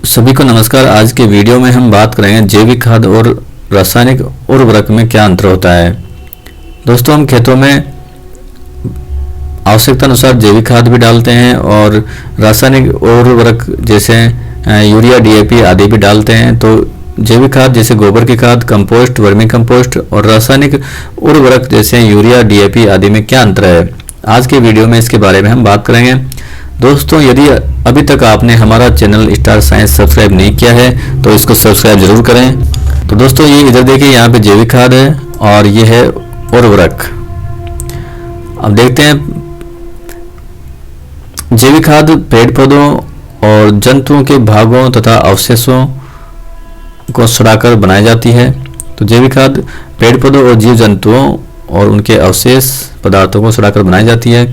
सभी को नमस्कार। आज के वीडियो में हम बात करेंगे जैविक खाद और रासायनिक उर्वरक में क्या अंतर होता है। दोस्तों, हम खेतों में आवश्यकता अनुसार जैविक खाद भी डालते हैं और रासायनिक उर्वरक जैसे यूरिया, डीएपी आदि भी डालते हैं। तो जैविक खाद जैसे गोबर की खाद, कंपोस्ट, वर्मी कंपोस्ट और रासायनिक उर्वरक जैसे यूरिया, डीएपी आदि में क्या अंतर है, आज के वीडियो में इसके बारे में हम बात करेंगे। दोस्तों, यदि अभी तक आपने हमारा चैनल स्टार साइंस सब्सक्राइब नहीं किया है तो इसको सब्सक्राइब जरूर करें। तो दोस्तों, ये इधर देखिए, यहाँ पे जैविक खाद है और ये है उर्वरक। अब देखते हैं, जैविक खाद पेड़ पौधों और जंतुओं के भागों तथा अवशेषों को सड़ाकर बनाई जाती है। तो जैविक खाद पेड़ पौधों और जीव जंतुओं और उनके अवशेष पदार्थों को सड़ाकर बनाई जाती है।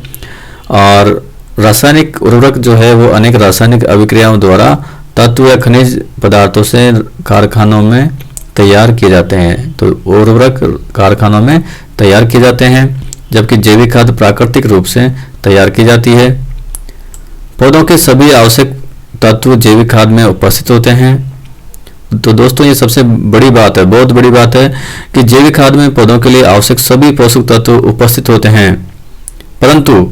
और रासायनिक उर्वरक जो है वो अनेक रासायनिक अभिक्रियाओं द्वारा तत्व या खनिज पदार्थों से कारखानों में तैयार किए जाते हैं। तो उर्वरक कारखानों में तैयार किए जाते हैं, जबकि जैविक खाद प्राकृतिक रूप से तैयार की जाती है। पौधों के सभी आवश्यक तत्व जैविक खाद में उपस्थित होते हैं। तो दोस्तों, ये सबसे बड़ी बात है, बहुत बड़ी बात है कि जैविक खाद में पौधों के लिए आवश्यक सभी पोषक तत्व उपस्थित होते हैं, परंतु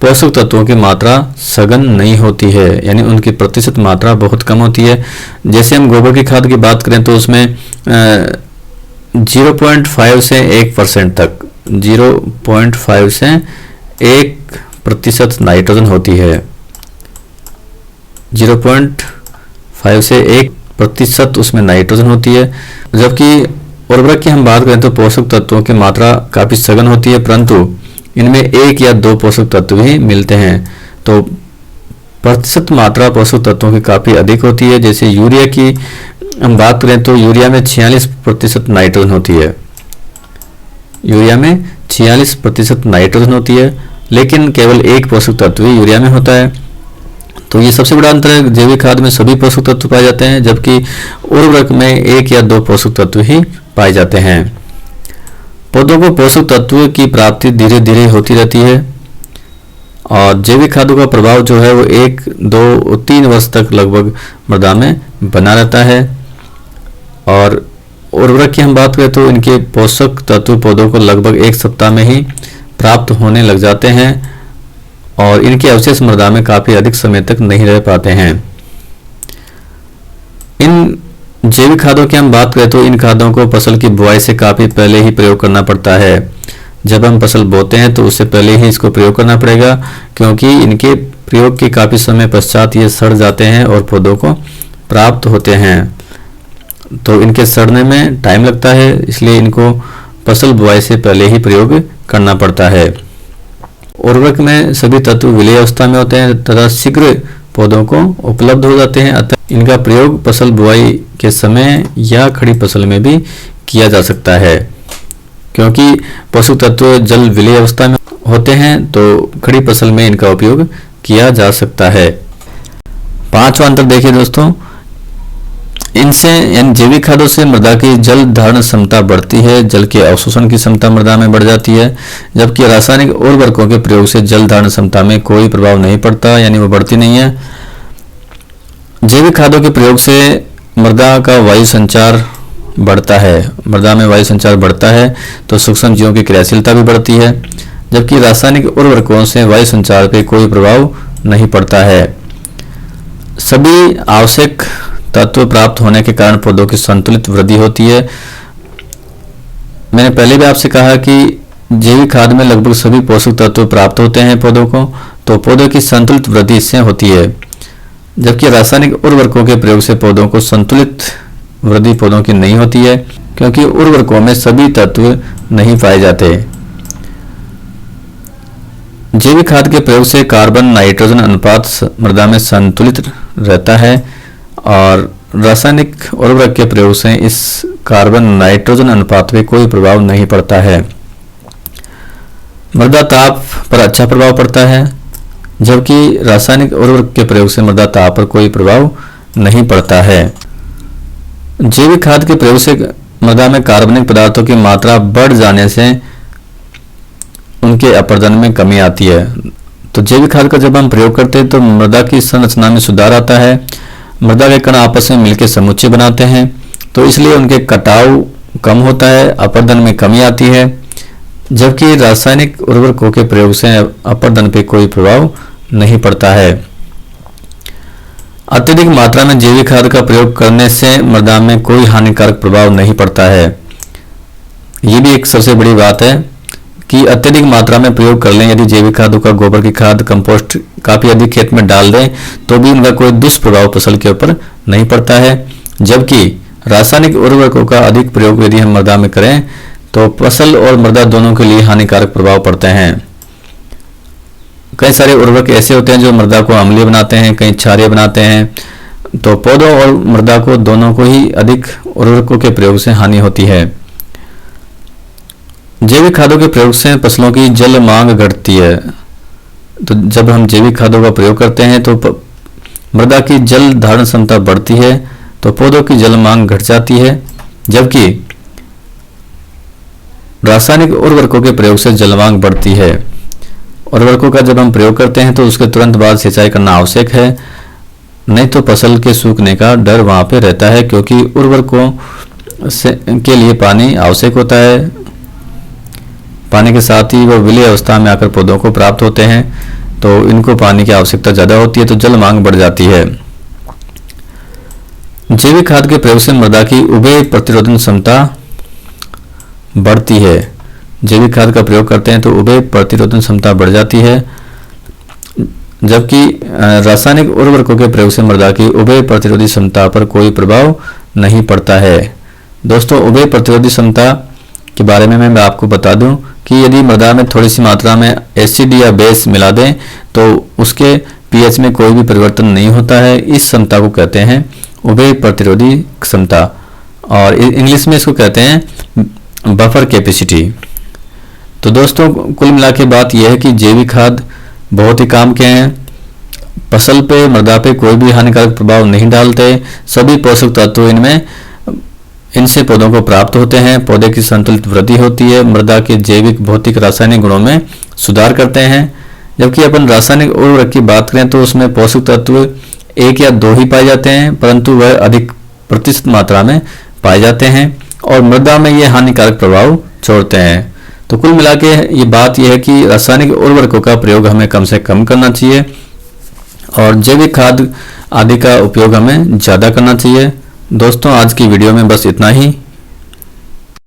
पोषक तत्वों की मात्रा सघन नहीं होती है, यानी उनकी प्रतिशत मात्रा बहुत कम होती है। जैसे हम गोबर की खाद की बात करें तो उसमें 0.5 से 1% तक, 0.5 से 1% नाइट्रोजन होती है। 0.5 से 1% उसमें नाइट्रोजन होती है। जबकि उर्वरक की हम बात करें तो पोषक तत्वों की मात्रा काफ़ी सघन होती है, परंतु इनमें 1 या 2 पोषक तत्व ही मिलते हैं। तो प्रतिशत मात्रा पोषक तत्वों की काफ़ी अधिक होती है। जैसे यूरिया की हम बात करें तो यूरिया में 46% नाइट्रोजन होती है। यूरिया में 46% नाइट्रोजन होती है, लेकिन केवल 1 पोषक तत्व ही यूरिया में होता है। तो ये सबसे बड़ा अंतर है। जैविक खाद में सभी पोषक तत्व पाए जाते हैं, जबकि उर्वरक में 1 या 2 पोषक तत्व ही पाए जाते हैं। पौधों को पोषक तत्व की प्राप्ति धीरे धीरे होती रहती है और जैविक खादों का प्रभाव जो है वो 1, 2, 3 वर्ष तक लगभग मृदा में बना रहता है। और उर्वरक की हम बात करें तो इनके पोषक तत्व पौधों को लगभग 1 सप्ताह में ही प्राप्त होने लग जाते हैं और इनके अवशेष मृदा में काफ़ी अधिक समय तक नहीं रह पाते हैं। इन जैविक खादों की हम बात करें तो इन खादों को फसल की बुआई से काफ़ी पहले ही प्रयोग करना पड़ता है। जब हम फसल बोते हैं तो उससे पहले ही इसको प्रयोग करना पड़ेगा, क्योंकि इनके प्रयोग के काफ़ी समय पश्चात ये सड़ जाते हैं और पौधों को प्राप्त होते हैं। तो इनके सड़ने में टाइम लगता है, इसलिए इनको फसल बुआई से पहले ही प्रयोग करना पड़ता है। उर्वरक में सभी तत्व विलेय अवस्था में होते हैं तथा शीघ्र पौधों को उपलब्ध हो जाते हैं, अतः इनका प्रयोग फसल बुआई के समय या खड़ी फसल में भी किया जा सकता है। क्योंकि पोषक तत्व जल विलेय अवस्था में होते हैं तो खड़ी फसल में इनका उपयोग किया जा सकता है। 5वां अंतर देखिए दोस्तों, इनसे यानी जैविक खादों से मृदा की जल धारण क्षमता बढ़ती है, जल के अवशोषण की क्षमता मृदा में बढ़ जाती है, जबकि रासायनिक उर्वरकों के प्रयोग से जल धारण क्षमता में कोई प्रभाव नहीं पड़ता, यानी वो बढ़ती नहीं है। जैविक खादों के प्रयोग से मृदा का वायु संचार बढ़ता है, मृदा में वायु संचार बढ़ता है तो सूक्ष्म जीवों की क्रियाशीलता भी बढ़ती है, जबकि रासायनिक उर्वरकों से वायु संचार पर कोई प्रभाव नहीं पड़ता है। सभी आवश्यक तत्व प्राप्त होने के कारण पौधों की संतुलित वृद्धि होती है। मैंने पहले भी आपसे कहा कि जैविक खाद में लगभग सभी पोषक तत्व प्राप्त होते हैं पौधों को, तो पौधों की संतुलित वृद्धि इससे होती है। जबकि रासायनिक उर्वरकों के प्रयोग से पौधों को संतुलित वृद्धि पौधों की नहीं होती है, क्योंकि उर्वरकों में सभी तत्व नहीं पाए जाते। जैविक खाद के प्रयोग से कार्बन नाइट्रोजन अनुपात मृदा में संतुलित रहता है और रासायनिक उर्वरक के प्रयोग से इस कार्बन नाइट्रोजन अनुपात पे कोई प्रभाव नहीं पड़ता है। मृदा ताप पर अच्छा प्रभाव पड़ता है, जबकि रासायनिक उर्वरक के प्रयोग से मृदा ताप पर कोई प्रभाव नहीं पड़ता है। जैविक खाद के प्रयोग से मृदा में कार्बनिक पदार्थों की मात्रा बढ़ जाने से उनके अपरदन में कमी आती है। तो जैविक खाद का जब हम प्रयोग करते हैं तो मृदा की संरचना में सुधार आता है, मृदा के कण आपस में मिलकर समुच्चय बनाते हैं, तो इसलिए उनके कटाव कम होता है, अपरदन में कमी आती है। जबकि रासायनिक उर्वरकों के प्रयोग से अपरदन पे कोई प्रभाव नहीं पड़ता है। अत्यधिक मात्रा में जैविक खाद का प्रयोग करने से मृदा में कोई हानिकारक प्रभाव नहीं पड़ता है। ये भी एक सबसे बड़ी बात है कि अत्यधिक मात्रा में प्रयोग कर लें, यदि जैविक खादों का, गोबर की खाद, कंपोस्ट काफ़ी अधिक खेत में डाल दें तो भी उनका कोई दुष्प्रभाव फसल के ऊपर नहीं पड़ता है। जबकि रासायनिक उर्वरकों का अधिक प्रयोग यदि हम मृदा में करें तो फसल और मृदा दोनों के लिए हानिकारक प्रभाव पड़ते हैं। कई सारे उर्वरक ऐसे होते हैं जो मृदा को अम्लीय बनाते हैं, कई क्षारीय बनाते हैं, तो पौधों और मृदा को दोनों को ही अधिक उर्वरकों के प्रयोग से हानि होती है। जैविक खादों के प्रयोग से फसलों की जल मांग घटती है। तो जब हम जैविक खादों का प्रयोग करते हैं तो मृदा की जल धारण क्षमता बढ़ती है, तो पौधों की जल मांग घट जाती है। जबकि रासायनिक उर्वरकों के प्रयोग से जल मांग बढ़ती है। उर्वरकों का जब हम प्रयोग करते हैं तो उसके तुरंत बाद सिंचाई करना आवश्यक है, नहीं तो फसल के सूखने का डर वहाँ पे रहता है, क्योंकि उर्वरकों के लिए पानी आवश्यक होता है। पानी के साथ ही वो विलय अवस्था में आकर पौधों को प्राप्त होते हैं, तो इनको पानी की आवश्यकता ज़्यादा होती है, तो जल मांग बढ़ जाती है। जैविक खाद के प्रयोग से मृदा की उभय प्रतिरोधन क्षमता बढ़ती है। जैविक खाद का प्रयोग करते हैं तो उभय प्रतिरोधन क्षमता बढ़ जाती है, जबकि रासायनिक उर्वरकों के प्रयोग से मृदा की उभय प्रतिरोधी क्षमता पर कोई प्रभाव नहीं पड़ता है। दोस्तों, उभय प्रतिरोधी क्षमता के बारे में मैं आपको बता दूं कि यदि मृदा में थोड़ी सी मात्रा में एसिड या बेस मिला दें तो उसके पीएच में कोई भी परिवर्तन नहीं होता है। इस क्षमता को कहते हैं उभय प्रतिरोधी क्षमता, और इंग्लिश में इसको कहते हैं बफर कैपेसिटी। तो दोस्तों, कुल मिला के बात यह है कि जैविक खाद बहुत ही काम के हैं। फसल पे, मृदा पे कोई भी हानिकारक प्रभाव नहीं डालते। सभी पोषक तत्व इनसे पौधों को प्राप्त होते हैं। पौधे की संतुलित वृद्धि होती है, मृदा के जैविक, भौतिक, रासायनिक गुणों में सुधार करते हैं। जबकि अपन रासायनिक उर्वरक की बात करें तो उसमें पोषक तत्व 1 या 2 ही पाए जाते हैं, परंतु वह अधिक प्रतिशत मात्रा में पाए जाते हैं और मृदा में ये हानिकारक प्रभाव छोड़ते हैं। तो कुल मिला के ये बात यह है कि रासायनिक उर्वरकों का प्रयोग हमें कम से कम करना चाहिए और जैविक खाद आदि का उपयोग हमें ज़्यादा करना चाहिए। दोस्तों, आज की वीडियो में बस इतना ही।